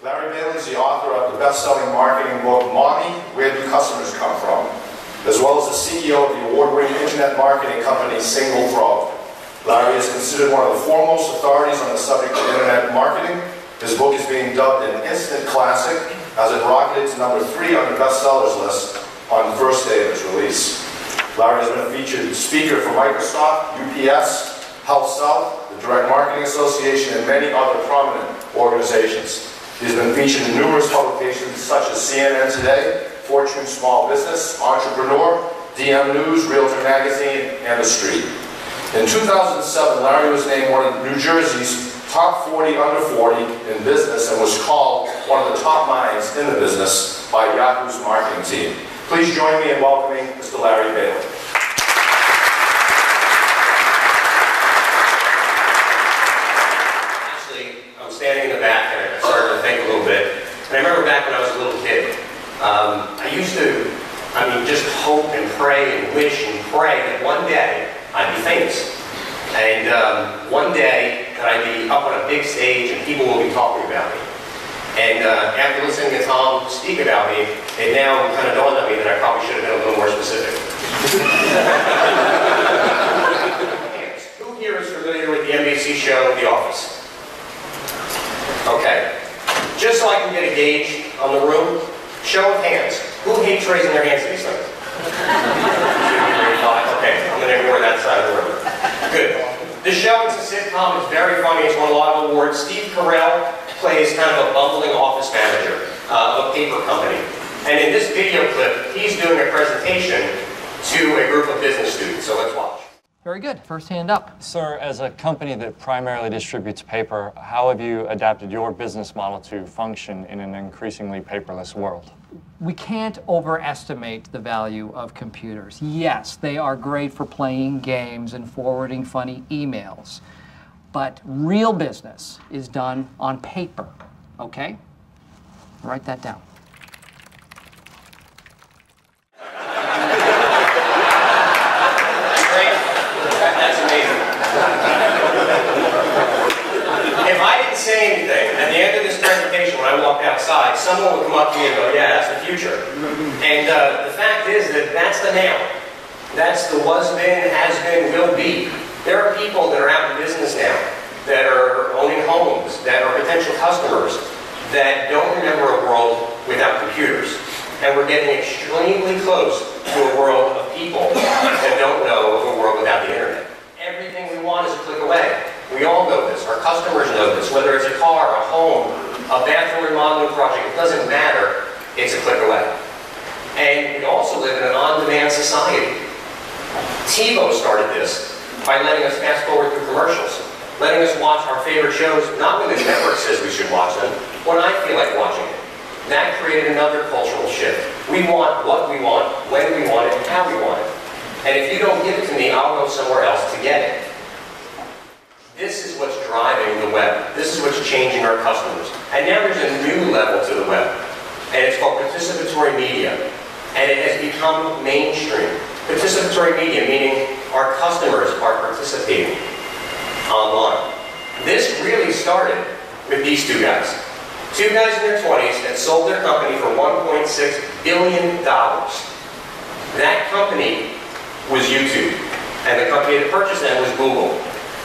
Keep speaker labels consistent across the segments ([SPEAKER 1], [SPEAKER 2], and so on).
[SPEAKER 1] Larry Bailin is the author of the best-selling marketing book, Mommy, Where Do Customers Come From?, as well as the CEO of the award-winning internet marketing company, Single Throw. Larry is considered one of the foremost authorities on the subject of internet marketing. His book is being dubbed an instant classic, as it rocketed to #3 on the bestsellers list on the first day of its release. Larry has been a featured speaker for Microsoft, UPS, HealthSouth, the Direct Marketing Association, and many other prominent organizations. He's been featured in numerous publications such as CNN Today, Fortune Small Business, Entrepreneur, DM News, Realtor Magazine, and The Street. In 2007, Larry was named one of New Jersey's top 40 under 40 in business and was called one of the top minds in the business by Yahoo's marketing team. Please join me in welcoming Mr. Larry Bailin.
[SPEAKER 2] Standing in the back, and I started to think a little bit. And I remember back when I was a little kid, I used to, just hope and pray and wish and pray that one day I'd be famous. And one day that I'd be up on a big stage and people will be talking about me. And after listening to Tom speak about me, it now kind of dawned on me that I probably should have been a little more specific. Who here is familiar with the NBC show, The Office? Okay, just so I can get a gauge on the room, show of hands. Who hates raising their hands to these things? 2, 3, 5. Okay, I'm going to ignore that side of the room. Good. The show is a sitcom. It's very funny. It's won a lot of awards. Steve Carell plays kind of a bumbling office manager of a paper company. And in this video clip, he's doing a presentation to a group of business students. So let's watch.
[SPEAKER 3] Very good. First hand up.
[SPEAKER 4] Sir, as a company that primarily distributes paper, how have you adapted your business model to function in an increasingly paperless world?
[SPEAKER 3] We can't overestimate the value of computers. Yes, they are great for playing games and forwarding funny emails, but real business is done on paper, okay? Write that down.
[SPEAKER 2] Say anything. At the end of this presentation, when I walk outside, someone will come up to me and go, yeah, that's the future. And the fact is that that's the now. That's the was been, has been, will be. There are people that are out in business now that are owning homes, that are potential customers, that don't remember a world without computers. And we're getting extremely close to a world of people that don't know of a world without the internet. Everything we want is a click away. We all know this. Our customers know this. Whether it's a car, a home, a bathroom remodeling project, it doesn't matter. It's a click away. And we also live in an on-demand society. TiVo started this by letting us fast forward through commercials, letting us watch our favorite shows, not when the network says we should watch them, when I feel like watching it. That created another cultural shift. We want what we want, when we want it, and how we want it. And if you don't give it to me, I'll go somewhere else to get it. This is what's driving the web. This is what's changing our customers. And now there's a new level to the web. And it's called participatory media. And it has become mainstream. Participatory media, meaning our customers are participating online. This really started with these two guys. Two guys in their 20s that sold their company for $1.6 billion. That company was YouTube. And the company that purchased them was Google.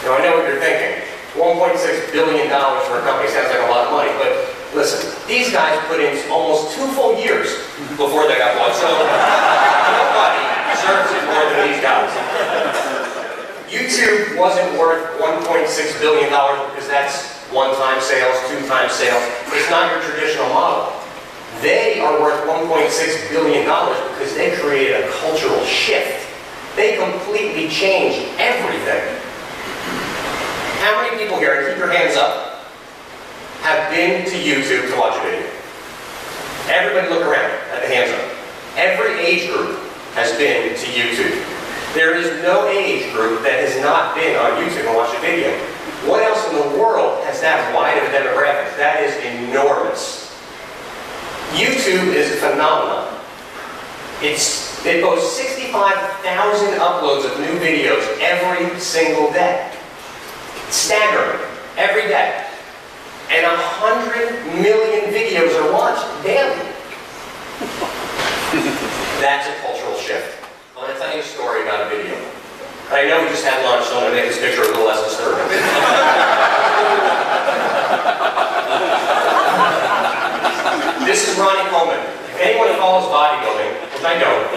[SPEAKER 2] Now, I know what you're thinking. $1.6 billion for a company sounds like a lot of money, but listen, these guys put in almost 2 full years before they got bought, so nobody deserves it more than these guys. YouTube wasn't worth $1.6 billion because that's one-time sales, two-time sales. It's not your traditional model. They are worth $1.6 billion because they created a cultural shift. They completely changed everything. How many people here, and keep your hands up, have been to YouTube to watch a video? Everybody look around at the hands up. Every age group has been to YouTube. There is no age group that has not been on YouTube and watched a video. What else in the world has that wide of a demographic? That is enormous. YouTube is a phenomenon. It boasts 65,000 uploads of new videos every single day. Staggering. Every day. And 100 million videos are watched daily. That's a cultural shift. I'm going to tell you a story about a video. I know we just had lunch, so I'm going to make this picture a little less disturbing. This is Ronnie Coleman. If anyone follows bodybuilding, which I don't,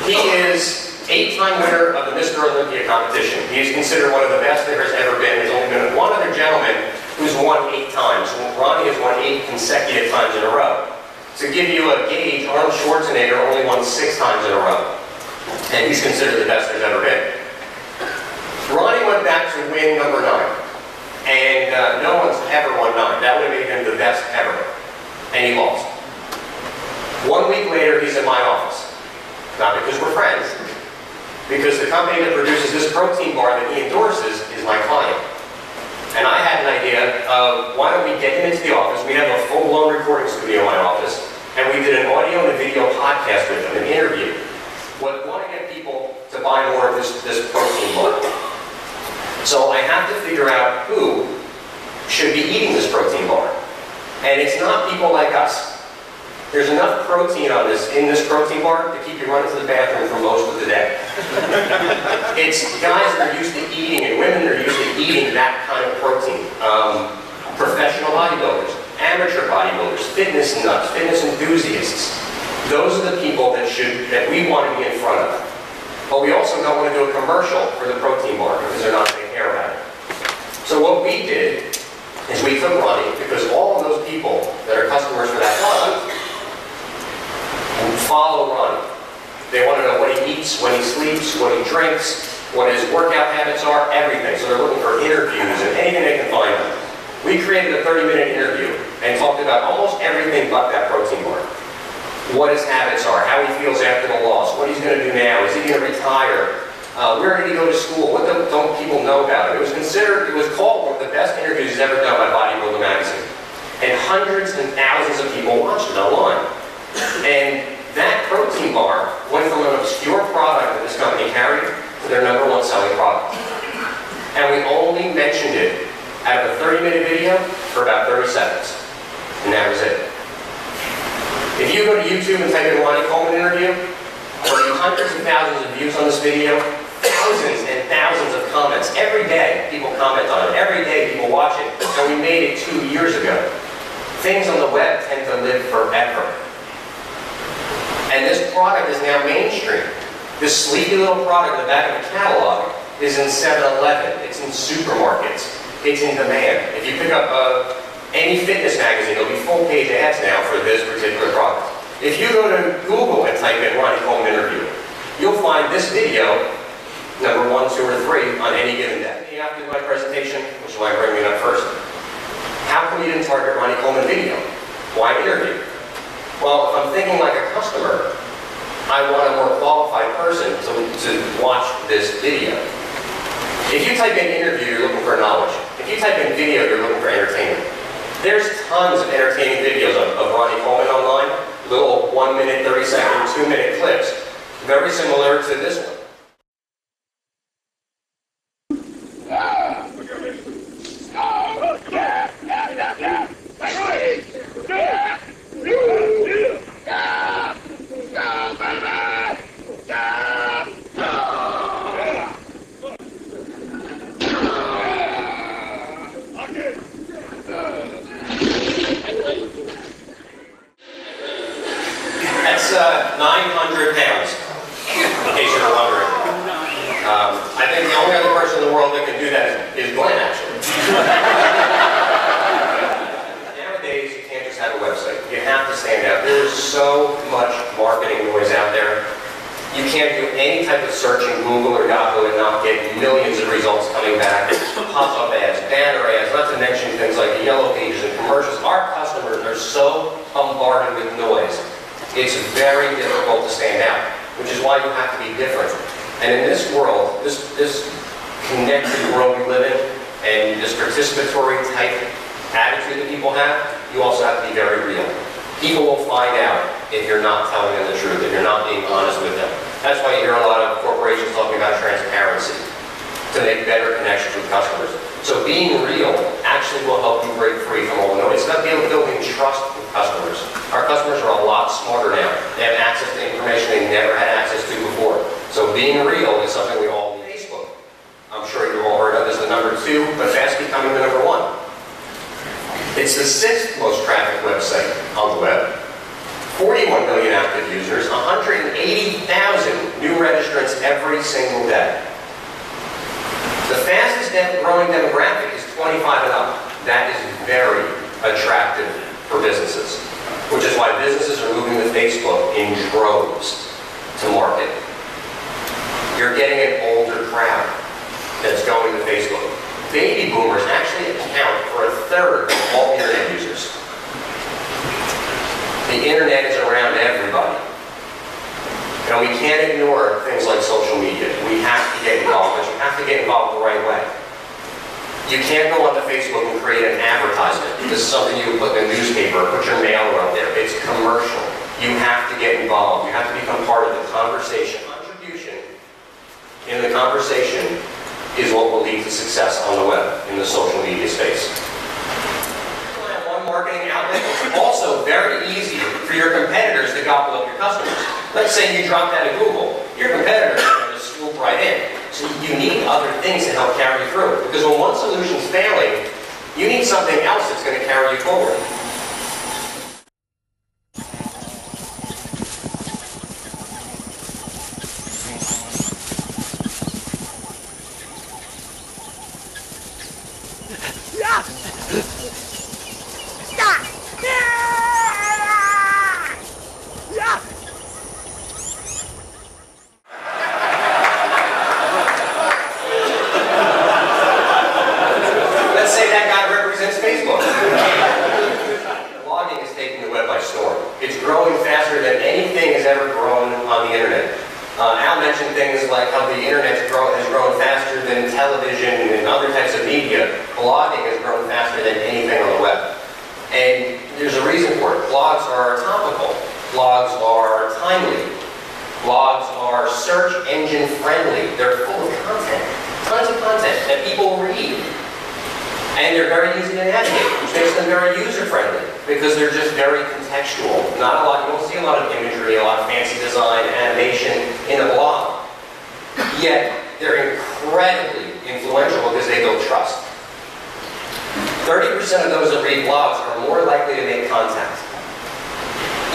[SPEAKER 2] he is 8-time winner of the Mr. Olympia competition. He is considered one of the best there has ever been. There's only been one other gentleman who's won 8 times. Ronnie has won 8 consecutive times in a row. To give you a gauge, Arnold Schwarzenegger only won 6 times in a row. And he's considered the best there's ever been. Ronnie went back to win number 9. And no one's ever won 9. That would have made him the best ever. And he lost. 1 week later, he's in my office. Not because we're friends, because the company that produces this protein bar that he endorses is my client. And I had an idea of, why don't we get him into the office? We have a full-blown recording studio in my office, and we did an audio and a video podcast with him, an interview. We want to get people to buy more of this protein bar. So I have to figure out who should be eating this protein bar. And it's not people like us. There's enough protein in this protein bar to keep you running to the bathroom for most of the day. It's guys that are used to eating, and women that are used to eating that kind of protein. Professional bodybuilders, amateur bodybuilders, fitness nuts, fitness enthusiasts. Those are the people that we want to be in front of. But we also don't want to do a commercial for the protein bar because they're not going to care about it. So what we did is we took Ronnie, because all of those people that are customers for that product follow Ronnie. They want to know what he eats, when he sleeps, what he drinks, what his workout habits are, everything. So they're looking for interviews and anything they can find. We created a 30-minute interview and talked about almost everything but that protein bar. What his habits are, how he feels after the loss, what he's going to do now, is he going to retire, where did he go to school, what don't people know about it. It was called one of the best interviews he's ever done by Bodybuilder magazine. And hundreds and thousands of people watched it online. And that protein bar went from an obscure product that this company carried to their #1 selling product. And we only mentioned it out of a 30-minute video for about 30 seconds. And that was it. If you go to YouTube and type in Ronnie Coleman interview, there'll be hundreds of thousands of views on this video, thousands and thousands of comments. Every day, people comment on it. Every day, people watch it. And we made it 2 years ago. Things on the web tend to live forever. And this product is now mainstream. This sleepy little product in the back of the catalog is in 7-Eleven. It's in supermarkets. It's in demand. If you pick up any fitness magazine, there'll be full-page ads now for this particular product. If you go to Google and type in Ronnie Coleman interview, you'll find this video #1, 2, or 3 on any given day. After my presentation, which is why I'm bringing it up first, how come you didn't target Ronnie Coleman video? Why interview? Well, if I'm thinking like a customer, I want a more qualified person to watch this video. If you type in interview, you're looking for knowledge. If you type in video, you're looking for entertainment. There's tons of entertaining videos of Ronnie Coleman online, little 1-minute, 30-second, 2-minute clips, very similar to this one. That's 900 pounds, in case you're wondering. I think the only other person in the world that can do that is Glenn, actually. Nowadays, you can't just have a website. You have to stand out. There's so much marketing noise out there. You can't do any type of search in Google or Yahoo and not get millions of results coming back. Pop-up ads, banner ads, not to mention things like the yellow pages and commercials. Our customers are so bombarded with noise. It's very difficult to stand out, which is why you have to be different. And in this world, this connected world we live in, and this participatory type attitude that people have, you also have to be very real. People will find out if you're not telling them the truth, if you're not being honest with them. That's why you hear a lot of corporations talking about transparency, to make better connections with customers. So being real actually will help you break trust with customers. Our customers are a lot smarter now. They have access to information they never had access to before. So being real is something we all need. Facebook, I'm sure you've all heard of, is the #2, but fast becoming the #1. It's the 6th most trafficked website on the web. 41 million active users, 180,000 new registrants every single day. The fastest growing demographic is 25 and up. That is very attractive for businesses, which is why businesses are moving to Facebook in droves to market. You're getting an older crowd that's going to Facebook. Baby boomers actually account for 1/3 of all internet users. The internet is around everybody. And we can't ignore things like social media. We have to get involved, but you have to get involved the right way. You can't go onto Facebook and create an advertisement. This is something you would put in a newspaper, put your mailer out there. It's commercial. You have to get involved. You have to become part of the conversation. Contribution in the conversation is what will lead to success on the web, in the social media space. One marketing outlet is also very easy for your competitors to gobble up your customers. Let's say you dropped out of Google. Your competitors are going to swoop right in. So you need other things to help carry you through. Because when one solution is failing, you need something else that's going to carry you forward.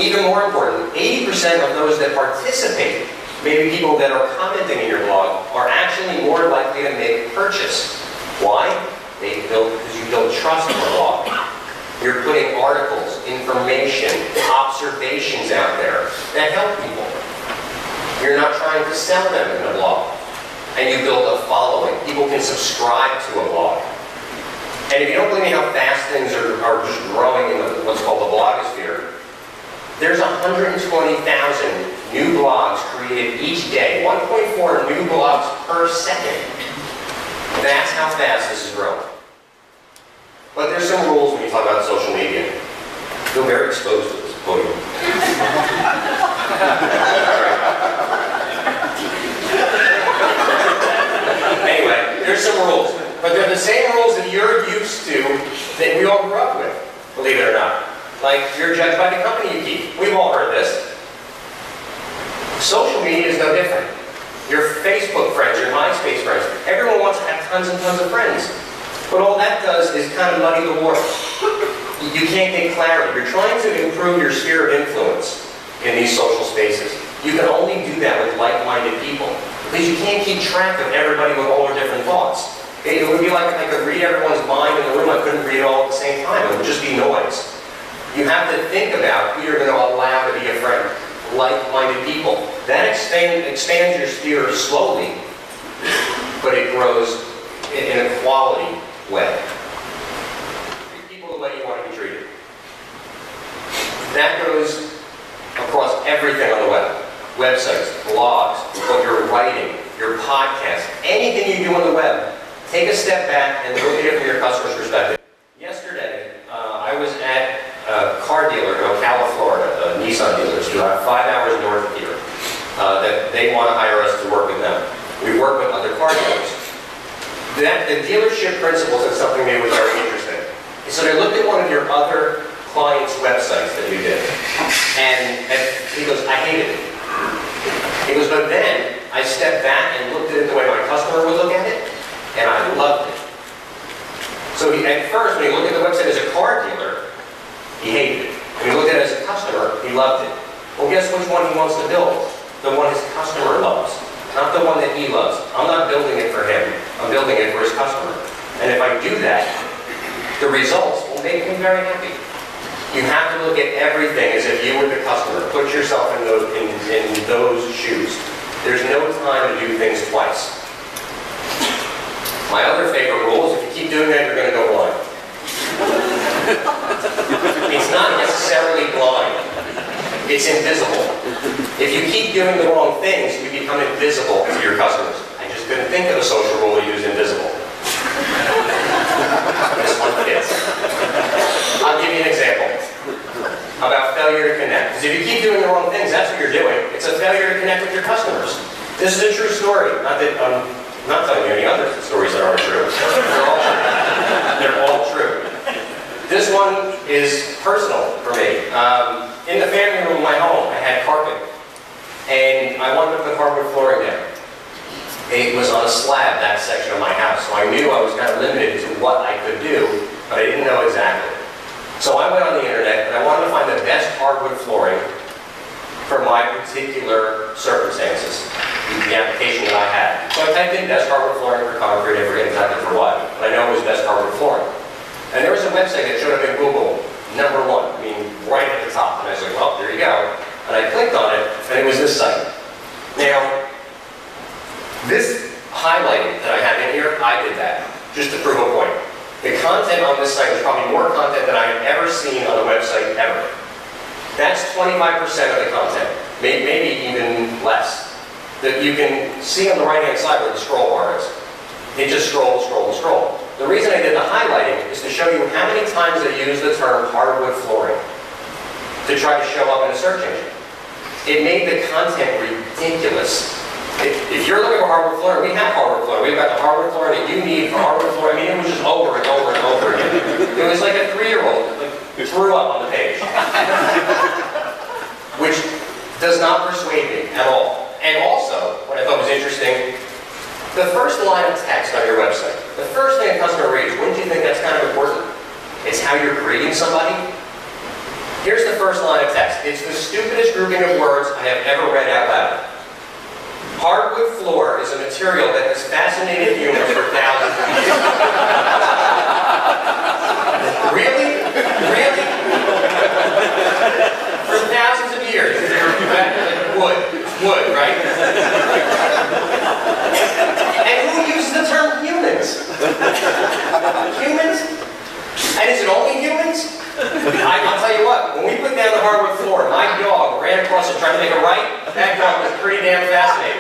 [SPEAKER 2] Even more important, 80% of those that participate, maybe people that are commenting in your blog, are actually more likely to make a purchase. Why? Because you build trust in the blog. You're putting articles, information, observations out there that help people. You're not trying to sell them in a blog. And you build a following. People can subscribe to a blog. And if you don't believe me how fast things are just growing in what's called the blogosphere, there's 120,000 new blogs created each day, 1.4 new blogs per second. That's how fast this is growing. But there's some rules when you talk about social media. Feel very exposed to this podium. Anyway, there's some rules. But they're the same rules that you're used to that we all grew up with, believe it or not. Like, you're judged by the company you keep. We've all heard this. Social media is no different. Your Facebook friends, your MySpace friends, everyone wants to have tons and tons of friends. But all that does is kind of muddy the water. You can't get clarity. You're trying to improve your sphere of influence in these social spaces. You can only do that with like-minded people. Because you can't keep track of everybody with all their different thoughts. It would be like if I could read everyone's mind in the room, I couldn't read it all at the same time. It would just be noise. You have to think about who you're going to allow to be a friend. Like-minded people. That expands your sphere slowly, but it grows in a quality way. Treat people the way you want to be treated. That goes across everything on the web. Websites, blogs, what you're writing, your podcast, anything you do on the web. Take a step back and look at it from your customer's perspective. Yesterday, I was at a car dealer in Ocala, Florida, Nissan dealers, who are 5 hours north of here, that they want to hire us to work with them. We work with other car dealers. The dealership principal said something to me that was very interesting. So they looked at one of your other clients' websites that we did. And he goes, I hated it. He goes, but then I stepped back and looked at it the way my customer would look at it, and I loved it. So at first, when he looked at the website as a car dealer, he hated it. When he looked at it as a customer, he loved it. Well, guess which one he wants to build? The one his customer loves, not the one that he loves. I'm not building it for him. I'm building it for his customer. And if I do that, the results will make him very happy. You have to look at everything as if you were the customer. Put yourself in those shoes. There's no time to do things twice. My other favorite rule is if you keep doing that, you're going to go blind. It's not necessarily blind. It's invisible. If you keep doing the wrong things, you become invisible to your customers. I just couldn't think of a social rule to use invisible. This one fits. I'll give you an example about failure to connect. Because if you keep doing the wrong things, that's what you're doing. It's a failure to connect with your customers. This is a true story. Not that I'm not telling you any other stories that aren't true. They're all true. This one is personal for me. In the family room of my home, I had carpet. And I wanted to put hardwood flooring down. It was on a slab, that section of my house. So I knew I was kind of limited to what I could do, but I didn't know exactly. So I went on the internet and I wanted to find the best hardwood flooring for my particular circumstances, the application that I had. So I typed in best hardwood flooring for concrete. I forget exactly for what, but I know it was best hardwood flooring. And there was a website that showed up in Google, #1, I mean, right at the top. And I was like, well, there you go. And I clicked on it, and it was this site. Now, this highlighting that I have in here, I did that, just to prove a point. The content on this site was probably more content than I had ever seen on a website ever. That's 25% of the content, maybe even less. That you can see on the right-hand side where the scroll bar is. It just scrolls, scrolls, scrolls. The reason I did the highlighting is to show you how many times they use the term hardwood flooring to try to show up in a search engine. It made the content ridiculous. If you're looking for hardwood flooring, we have hardwood flooring. We've got the hardwood flooring that you need for hardwood flooring. I mean, it was just over and over and over again. It was like a 3-year-old that threw up on the page. Which does not persuade me at all. And also, what I thought was interesting, the first line of text on your website, the first thing a customer reads, wouldn't you think that's kind of important? It's how you're greeting somebody. Here's the first line of text. It's the stupidest grouping of words I have ever read out loud. Hardwood floor is a material that has fascinated humans for thousands of years. Really? Really? For thousands of years. Wood, right? And who uses the term humans? Humans? And is it only humans? I'll tell you what, when we put down the hardwood floor, my dog ran across it trying to make a right. That dog was pretty damn fascinating.